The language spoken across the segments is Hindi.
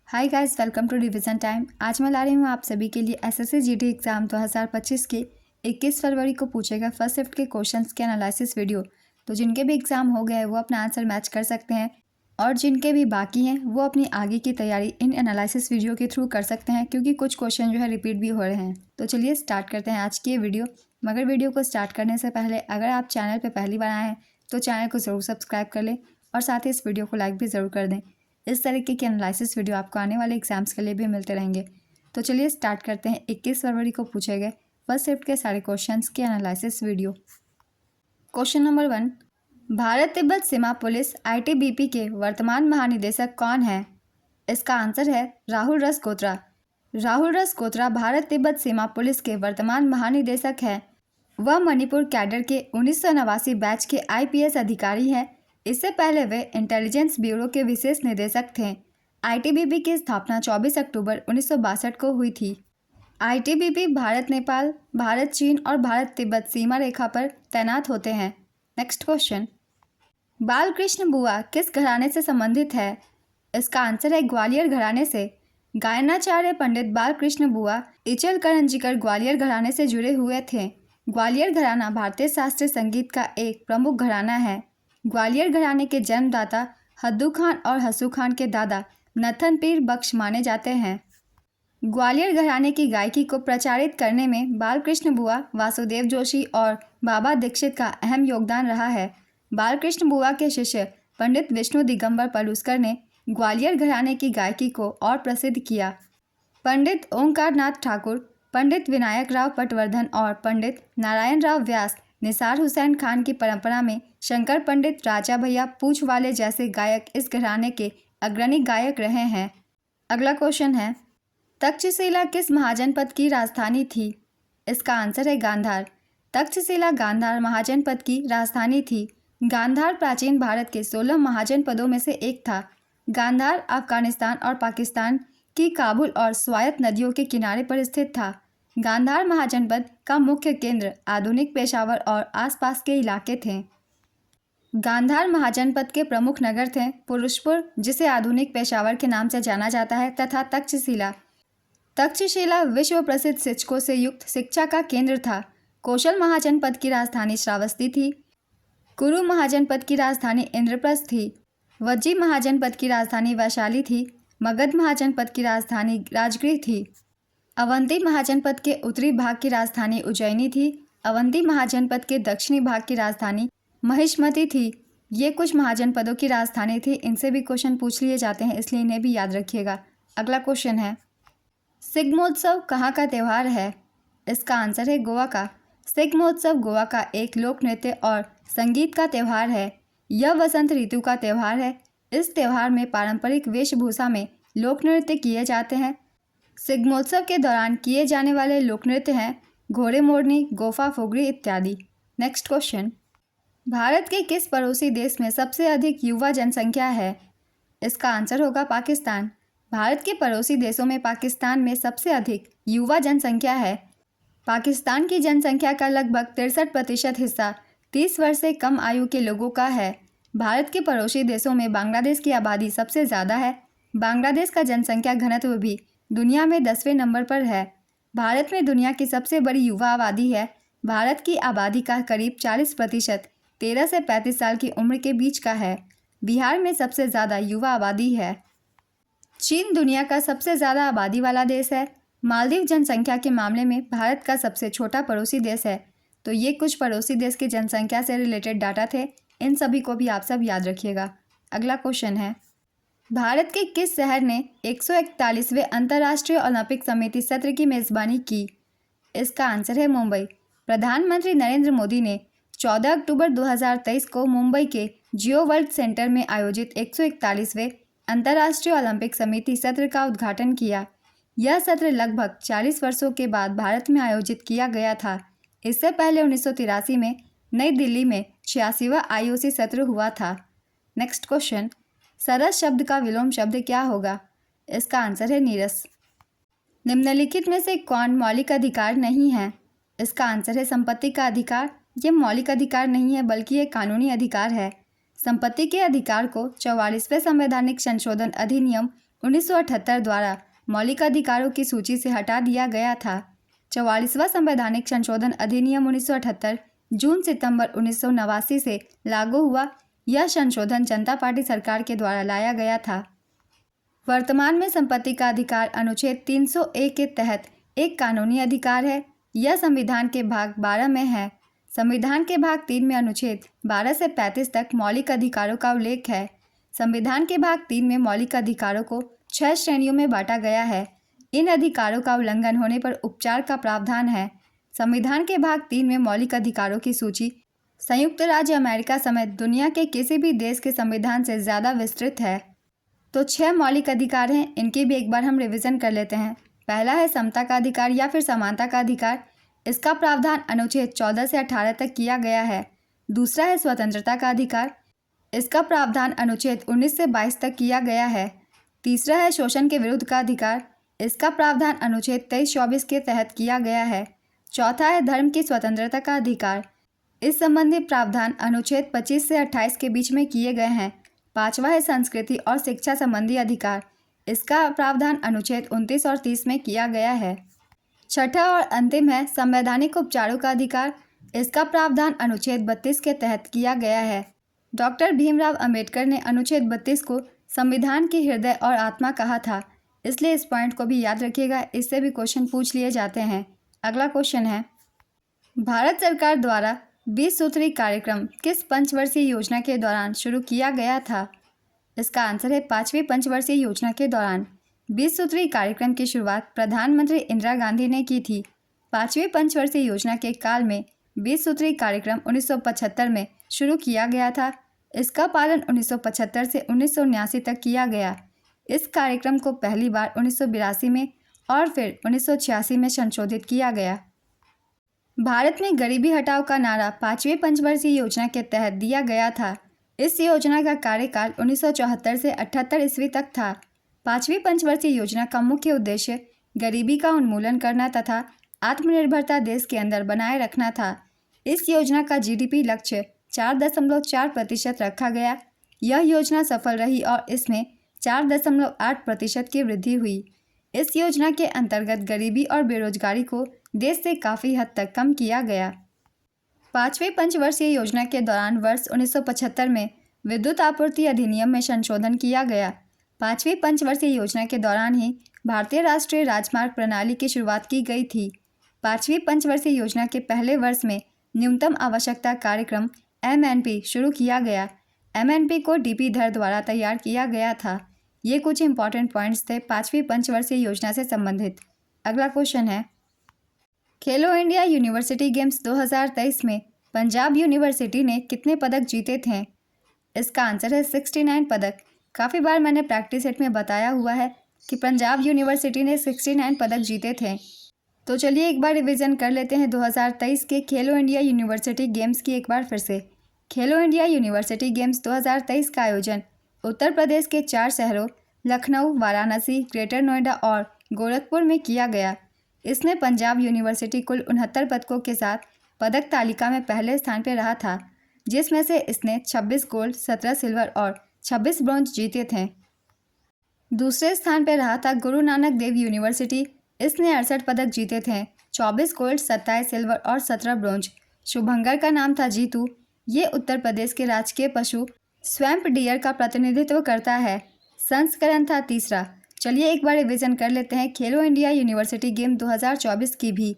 Hi guys, welcome to revision time. आज मैं ला रही हूँ आप सभी के लिए एसएससी जीडी एग्ज़ाम 2025 के 21 फरवरी को पूछे गए फर्स्ट शिफ्ट के क्वेश्चंस के एनालिसिस वीडियो। तो जिनके भी एग्ज़ाम हो गए वो अपना आंसर मैच कर सकते हैं और जिनके भी बाकी हैं वो अपनी आगे की तैयारी इन एनालिसिस वीडियो के थ्रू कर सकते हैं, क्योंकि कुछ क्वेश्चन जो है रिपीट भी हो रहे हैं। तो चलिए स्टार्ट करते हैं आज की ये वीडियो। मगर वीडियो को स्टार्ट करने से पहले अगर आप चैनल पर पहली बार आए हैं तो चैनल को ज़रूर सब्सक्राइब कर लें और साथ ही इस वीडियो को लाइक भी ज़रूर कर दें। इस तरीके के एनालिसिस वीडियो आपको आने वाले एग्जाम्स के लिए भी मिलते रहेंगे। तो चलिए स्टार्ट करते हैं 21 फरवरी को पूछे गए फर्स्ट शिफ्ट के सारे क्वेश्चंस के analysis video. Question number 1, Bharat Tibet सीमा पुलिस आईटीबीपी के वर्तमान महानिदेशक कौन है? इसका आंसर है राहुल रसकोत्रा। राहुल रसकोत्रा भारत तिब्बत सीमा पुलिस के वर्तमान महानिदेशक है। वह मणिपुर कैडर के 1989 बैच के आईपीएस अधिकारी हैं। इससे पहले वे इंटेलिजेंस ब्यूरो के विशेष निदेशक थे। आईटीबीपी की स्थापना 24 अक्टूबर 1962 को हुई थी। आईटीबीपी भारत नेपाल, भारत चीन और भारत तिब्बत सीमा रेखा पर तैनात होते हैं। नेक्स्ट क्वेश्चन, बालकृष्ण बुआ किस घराने से संबंधित है? इसका आंसर है ग्वालियर घराने से। गायनाचार्य पंडित बालकृष्ण बुआ इचल करंजीकर ग्वालियर घराने से जुड़े हुए थे। ग्वालियर घराना भारतीय शास्त्रीय संगीत का एक प्रमुख घराना है। ग्वालियर घराने के जन्मदाता हद्दू खान और हसू खान के दादा नथन पीर बख्श माने जाते हैं। ग्वालियर घराने की गायकी को प्रचारित करने में बालकृष्ण बुआ, वासुदेव जोशी और बाबा दीक्षित का अहम योगदान रहा है। बालकृष्ण बुआ के शिष्य पंडित विष्णु दिगंबर पलुस्कर ने ग्वालियर घराने की गायकी को और प्रसिद्ध किया। पंडित ओंकार नाथ ठाकुर, पंडित विनायक राव पटवर्धन और पंडित नारायण राव व्यास, निसार हुसैन खान की परंपरा में शंकर पंडित, राजा भैया पूछ वाले जैसे गायक इस घराने के अग्रणी गायक रहे हैं। अगला क्वेश्चन है, तक्षशिला किस महाजनपद की राजधानी थी? इसका आंसर है गांधार। तक्षशिला गांधार महाजनपद की राजधानी थी। गांधार प्राचीन भारत के 16 महाजनपदों में से एक था। गांधार अफगानिस्तान और पाकिस्तान की काबुल और स्वायत्त नदियों के किनारे पर स्थित था। गांधार महाजनपद का मुख्य केंद्र आधुनिक पेशावर और आसपास के इलाके थे। गांधार महाजनपद के प्रमुख नगर थे पुरुषपुर, जिसे आधुनिक पेशावर के नाम से जाना जाता है, तथा तक्षशिला। तक्षशिला विश्व प्रसिद्ध शिक्षकों से युक्त शिक्षा का केंद्र था। कौशल महाजनपद की राजधानी श्रावस्ती थी। कुरु महाजनपद की राजधानी इंद्रप्रस्थ थी। वज्जी महाजनपद की राजधानी वैशाली थी। मगध महाजनपद की राजधानी राजगृह थी। अवंती महाजनपद के उत्तरी भाग की राजधानी उज्जैनी थी। अवंती महाजनपद के दक्षिणी भाग की राजधानी महिष्मती थी। ये कुछ महाजनपदों की राजधानी थी। इनसे भी क्वेश्चन पूछ लिए जाते हैं, इसलिए इन्हें भी याद रखिएगा। अगला क्वेश्चन है, सिग्मोत्सव कहाँ का त्यौहार है? इसका आंसर है गोवा का। सिग्मोत्सव गोवा का एक लोक नृत्य और संगीत का त्यौहार है। यह वसंत ऋतु का त्यौहार है। इस त्यौहार में पारंपरिक वेशभूषा में लोक नृत्य किए जाते हैं। सिग्मोत्सव के दौरान किए जाने वाले लोक नृत्य हैं घोड़े मोरनी, गोफा फोगड़ी इत्यादि। नेक्स्ट क्वेश्चन, भारत के किस पड़ोसी देश में सबसे अधिक युवा जनसंख्या है? इसका आंसर होगा पाकिस्तान। भारत के पड़ोसी देशों में पाकिस्तान में सबसे अधिक युवा जनसंख्या है। पाकिस्तान की जनसंख्या का लगभग 63% हिस्सा 30 वर्ष से कम आयु के लोगों का है। भारत के पड़ोसी देशों में बांग्लादेश की आबादी सबसे ज़्यादा है। बांग्लादेश का जनसंख्या घनत्व भी दुनिया में 10वें नंबर पर है। भारत में दुनिया की सबसे बड़ी युवा आबादी है। भारत की आबादी का करीब 40% 13 से 35 साल की उम्र के बीच का है। बिहार में सबसे ज़्यादा युवा आबादी है। चीन दुनिया का सबसे ज़्यादा आबादी वाला देश है। मालदीव जनसंख्या के मामले में भारत का सबसे छोटा पड़ोसी देश है। तो ये कुछ पड़ोसी देश की जनसंख्या से रिलेटेड डाटा थे। इन सभी को भी आप सब याद रखिएगा। अगला क्वेश्चन है, भारत के किस शहर ने 141वें अंतर्राष्ट्रीय ओलंपिक समिति सत्र की मेज़बानी की? इसका आंसर है मुंबई। प्रधानमंत्री नरेंद्र मोदी ने 14 अक्टूबर 2023 को मुंबई के जियो वर्ल्ड सेंटर में आयोजित 141वें अंतर्राष्ट्रीय ओलंपिक समिति सत्र का उद्घाटन किया। यह सत्र लगभग 40 वर्षों के बाद भारत में आयोजित किया गया था। इससे पहले 1983 में नई दिल्ली में 86वां आईओसी सत्र हुआ था। नेक्स्ट क्वेश्चन, सरस शब्द का विलोम शब्द क्या होगा? इसका आंसर है नीरस। निम्नलिखित में से कौन मौलिक अधिकार नहीं है? इसका आंसर है संपत्ति का अधिकार। ये मौलिक अधिकार नहीं है बल्कि ये कानूनी अधिकार है। संपत्ति के अधिकार को 44वें संवैधानिक संशोधन अधिनियम 1978 द्वारा मौलिक अधिकारों की सूची से हटा दिया गया था। 44वां संवैधानिक संशोधन अधिनियम 1978 जून सितंबर 1989 से लागू हुआ। यह संशोधन जनता पार्टी सरकार के द्वारा लाया गया था। वर्तमान में संपत्ति का अधिकार अनुच्छेद 301 के तहत एक कानूनी अधिकार है। यह संविधान के भाग 12 में है। संविधान के भाग 3 में अनुच्छेद 12 से 35 तक मौलिक अधिकारों का उल्लेख है। संविधान के भाग 3 में मौलिक अधिकारों को 6 श्रेणियों में बांटा गया है। इन अधिकारों का उल्लंघन होने पर उपचार का प्रावधान है। संविधान के भाग 3 में मौलिक अधिकारों की सूची संयुक्त राज्य अमेरिका समेत दुनिया के किसी भी देश के संविधान से ज़्यादा विस्तृत है। तो 6 मौलिक अधिकार हैं, इनकी भी एक बार हम रिवीजन कर लेते हैं। पहला है समता का अधिकार या फिर समानता का अधिकार। इसका प्रावधान अनुच्छेद 14 से 18 तक किया गया है। दूसरा है स्वतंत्रता का अधिकार। इसका प्रावधान अनुच्छेद 19 से 22 तक किया गया है। तीसरा है शोषण के विरुद्ध का अधिकार। इसका प्रावधान अनुच्छेद 23-24 के तहत किया गया है। चौथा है धर्म की स्वतंत्रता का अधिकार। इस संबंधी प्रावधान अनुच्छेद 25 से 28 के बीच में किए गए हैं। पांचवा है संस्कृति और शिक्षा संबंधी अधिकार। इसका प्रावधान अनुच्छेद 29 और 30 में किया गया है। छठा और अंतिम है संवैधानिक उपचारों का अधिकार। इसका प्रावधान अनुच्छेद 32 के तहत किया गया है। डॉक्टर भीमराव अंबेडकर ने अनुच्छेद 32 को संविधान की हृदय और आत्मा कहा था, इसलिए इस पॉइंट को भी याद रखिएगा। इससे भी क्वेश्चन पूछ लिए जाते हैं। अगला क्वेश्चन है, भारत सरकार द्वारा 20 सूत्री कार्यक्रम किस पंचवर्षीय योजना के दौरान शुरू किया गया था? इसका आंसर है 5वीं पंचवर्षीय योजना के दौरान। 20 सूत्री कार्यक्रम की शुरुआत प्रधानमंत्री इंदिरा गांधी ने की थी। 5वीं पंचवर्षीय योजना के काल में 20 सूत्री कार्यक्रम 1975 में शुरू किया गया था। इसका पालन 1975 से 1979 तक किया गया। इस कार्यक्रम को पहली बार 1982 में और फिर 1986 में संशोधित किया गया। भारत में गरीबी हटाओ का नारा 5वीं पंचवर्षीय योजना के तहत दिया गया था। इस योजना का कार्यकाल 1974 से 78 ईस्वी तक था। 5वीं पंचवर्षीय योजना का मुख्य उद्देश्य गरीबी का उन्मूलन करना तथा आत्मनिर्भरता देश के अंदर बनाए रखना था। इस योजना का जीडीपी लक्ष्य 4.4% रखा गया। यह योजना सफल रही और इसमें 4.8% की वृद्धि हुई। इस योजना के अंतर्गत गरीबी और बेरोजगारी को देश से काफ़ी हद तक कम किया गया। 5वीं पंचवर्षीय योजना के दौरान वर्ष 1975 में विद्युत आपूर्ति अधिनियम में संशोधन किया गया। 5वीं पंचवर्षीय योजना के दौरान ही भारतीय राष्ट्रीय राजमार्ग प्रणाली की शुरुआत की गई थी। 5वीं पंचवर्षीय योजना के पहले वर्ष में न्यूनतम आवश्यकता कार्यक्रम MNP शुरू किया गया। MNP को DP धर द्वारा तैयार किया गया था। ये कुछ इंपॉर्टेंट पॉइंट्स थे 5वीं पंचवर्षीय योजना से संबंधित। अगला क्वेश्चन है, खेलो इंडिया यूनिवर्सिटी गेम्स 2023 में पंजाब यूनिवर्सिटी ने कितने पदक जीते थे? इसका आंसर है 69 पदक। काफ़ी बार मैंने प्रैक्टिस सेट में बताया हुआ है कि पंजाब यूनिवर्सिटी ने 69 पदक जीते थे। तो चलिए एक बार रिवीजन कर लेते हैं 2023 के खेलो इंडिया यूनिवर्सिटी गेम्स की एक बार फिर से। खेलो इंडिया यूनिवर्सिटी गेम्स 2023 का आयोजन उत्तर प्रदेश के 4 शहरों लखनऊ, वाराणसी, ग्रेटर नोएडा और गोरखपुर में किया गया। इसमें पंजाब यूनिवर्सिटी कुल 69 पदकों के साथ पदक तालिका में पहले स्थान पर रहा था, जिसमें से इसने 26 गोल्ड, 17 सिल्वर और 26 ब्रॉन्ज जीते थे। दूसरे स्थान पर रहा था गुरु नानक देव यूनिवर्सिटी। इसने 68 पदक जीते थे, 24 गोल्ड, 27 सिल्वर और 17 ब्रॉन्ज। शुभंकर का नाम था जीतू। ये उत्तर प्रदेश के राजकीय पशु स्वैम्प डियर का प्रतिनिधित्व करता है। संस्करण था तीसरा। चलिए एक बार रिवीजन कर लेते हैं खेलो इंडिया यूनिवर्सिटी गेम 2024 की भी।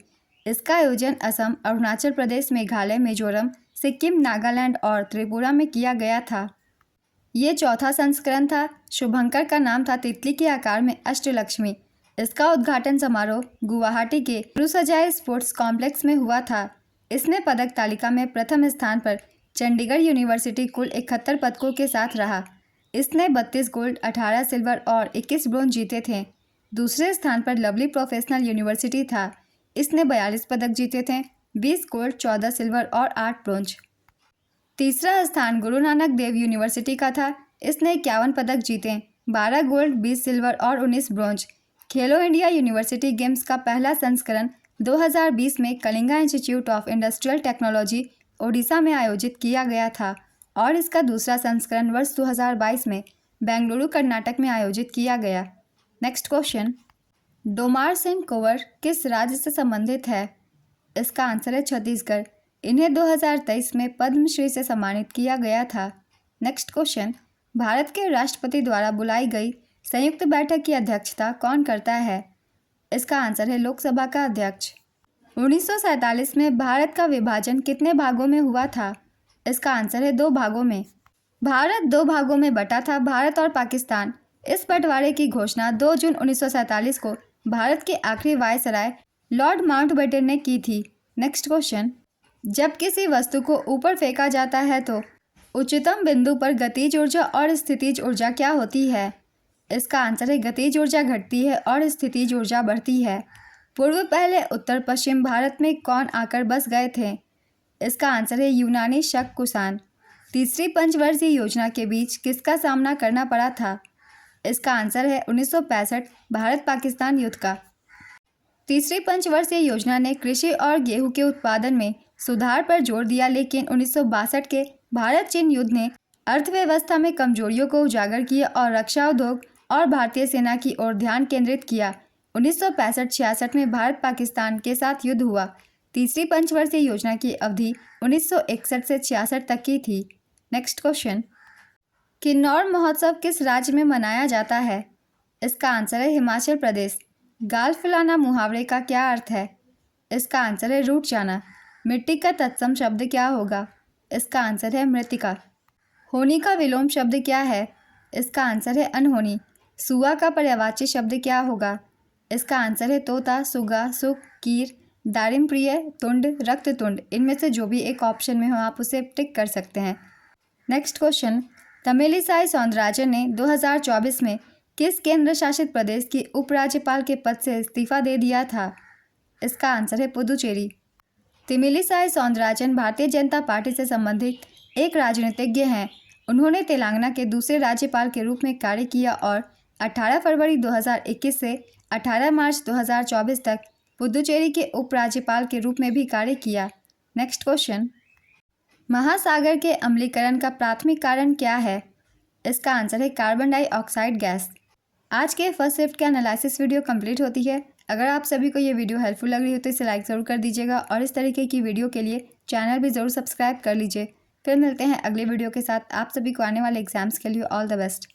इसका आयोजन असम, अरुणाचल प्रदेश, मेघालय, मिजोरम, सिक्किम, नागालैंड और त्रिपुरा में किया गया था। ये चौथा संस्करण था। शुभंकर का नाम था तितली के आकार में अष्टलक्ष्मी। इसका उद्घाटन समारोह गुवाहाटी के गुरुसजाई स्पोर्ट्स कॉम्प्लेक्स में हुआ था। इसने पदक तालिका में प्रथम स्थान पर चंडीगढ़ यूनिवर्सिटी कुल 71 पदकों के साथ रहा। इसने 32 गोल्ड, 18 सिल्वर और 21 ब्रॉन्ज जीते थे। दूसरे स्थान पर लवली प्रोफेशनल यूनिवर्सिटी था। इसने 42 पदक जीते थे, 20 गोल्ड, 14 सिल्वर और 8 ब्रॉन्ज। तीसरा स्थान गुरु नानक देव यूनिवर्सिटी का था। इसने 51 पदक जीते, 12 गोल्ड, 20 सिल्वर और 19 ब्रॉन्ज। खेलो इंडिया यूनिवर्सिटी गेम्स का पहला संस्करण 2020 में Kalinga institute of industrial technology Odisha में आयोजित किया गया था और इसका दूसरा संस्करण वर्ष 2022 में बेंगलुरु कर्नाटक में आयोजित किया गया। नेक्स्ट क्वेश्चन, डोमार सिंह कुंवर किस राज्य से संबंधित है? इसका आंसर है छत्तीसगढ़। इन्हें 2023 में पद्मश्री से सम्मानित किया गया था। नेक्स्ट क्वेश्चन, भारत के राष्ट्रपति द्वारा बुलाई गई संयुक्त बैठक की अध्यक्षता कौन करता है? इसका आंसर है लोकसभा का अध्यक्ष। 1947 में भारत का विभाजन कितने भागों में हुआ था? इसका आंसर है 2 भागों में। भारत 2 भागों में बटा था, भारत और पाकिस्तान। इस बंटवारे की घोषणा 2 जून 1947 को भारत के आखिरी वायसराय लॉर्ड माउंटबेटन ने की थी। नेक्स्ट क्वेश्चन, जब किसी वस्तु को ऊपर फेंका जाता है तो उच्चतम बिंदु पर गतिज ऊर्जा और स्थितिज ऊर्जा क्या होती है? इसका आंसर है गतिज ऊर्जा घटती है और स्थितिज ऊर्जा बढ़ती है। पूर्व पहले उत्तर पश्चिम भारत में कौन आकर बस गए थे? इसका आंसर है यूनानी शक कुषाण। तीसरी पंचवर्षीय योजना के बीच किसका सामना करना पड़ा था? इसका आंसर है 1965 भारत पाकिस्तान युद्ध का। तीसरी पंचवर्षीय योजना ने कृषि और गेहूं के उत्पादन में सुधार पर जोर दिया, लेकिन 1962 के भारत चीन युद्ध ने अर्थव्यवस्था में कमजोरियों को उजागर किया और रक्षा उद्योग और भारतीय सेना की ओर ध्यान केंद्रित किया। 1965-66 में भारत पाकिस्तान के साथ युद्ध हुआ। तीसरी पंचवर्षीय योजना की अवधि 1961 से 66 तक की थी। नेक्स्ट क्वेश्चन, किन्नौर महोत्सव किस राज्य में मनाया जाता है? इसका आंसर है हिमाचल प्रदेश। गाल फुलाना मुहावरे का क्या अर्थ है? इसका आंसर है रूठ जाना। मिट्टी का तत्सम शब्द क्या होगा? इसका आंसर है मृतिका। होनी का विलोम शब्द क्या है? इसका आंसर है अनहोनी। सुआ का पर्यायवाची शब्द क्या होगा? इसका आंसर है तोता, सुगा, सुख, कीर, दारिम प्रिय, तुंड, रक्त तुंड। इनमें से जो भी एक ऑप्शन में हो आप उसे टिक कर सकते हैं। नेक्स्ट क्वेश्चन, तमिलिसाई सौंदरराजन ने 2024 में किस केंद्र शासित प्रदेश के उपराज्यपाल के पद से इस्तीफा दे दिया था? इसका आंसर है पुदुचेरी। तमिलिसाई सौंदरराजन भारतीय जनता पार्टी से संबंधित एक राजनीतिज्ञ हैं। उन्होंने तेलंगाना के दूसरे राज्यपाल के रूप में कार्य किया और 18 फरवरी 2021 से 18 मार्च 2024 तक पुदुचेरी के उपराज्यपाल के रूप में भी कार्य किया। नेक्स्ट क्वेश्चन, महासागर के अम्लीकरण का प्राथमिक कारण क्या है? इसका आंसर है कार्बन डाइऑक्साइड गैस। आज के फर्स्ट शिफ्ट के एनालिसिस वीडियो कंप्लीट होती है। अगर आप सभी को ये वीडियो हेल्पफुल लग रही हो तो इसे लाइक ज़रूर कर दीजिएगा और इस तरीके की वीडियो के लिए चैनल भी ज़रूर सब्सक्राइब कर लीजिए। फिर मिलते हैं अगले वीडियो के साथ। आप सभी को आने वाले एग्जाम्स के लिए ऑल द बेस्ट।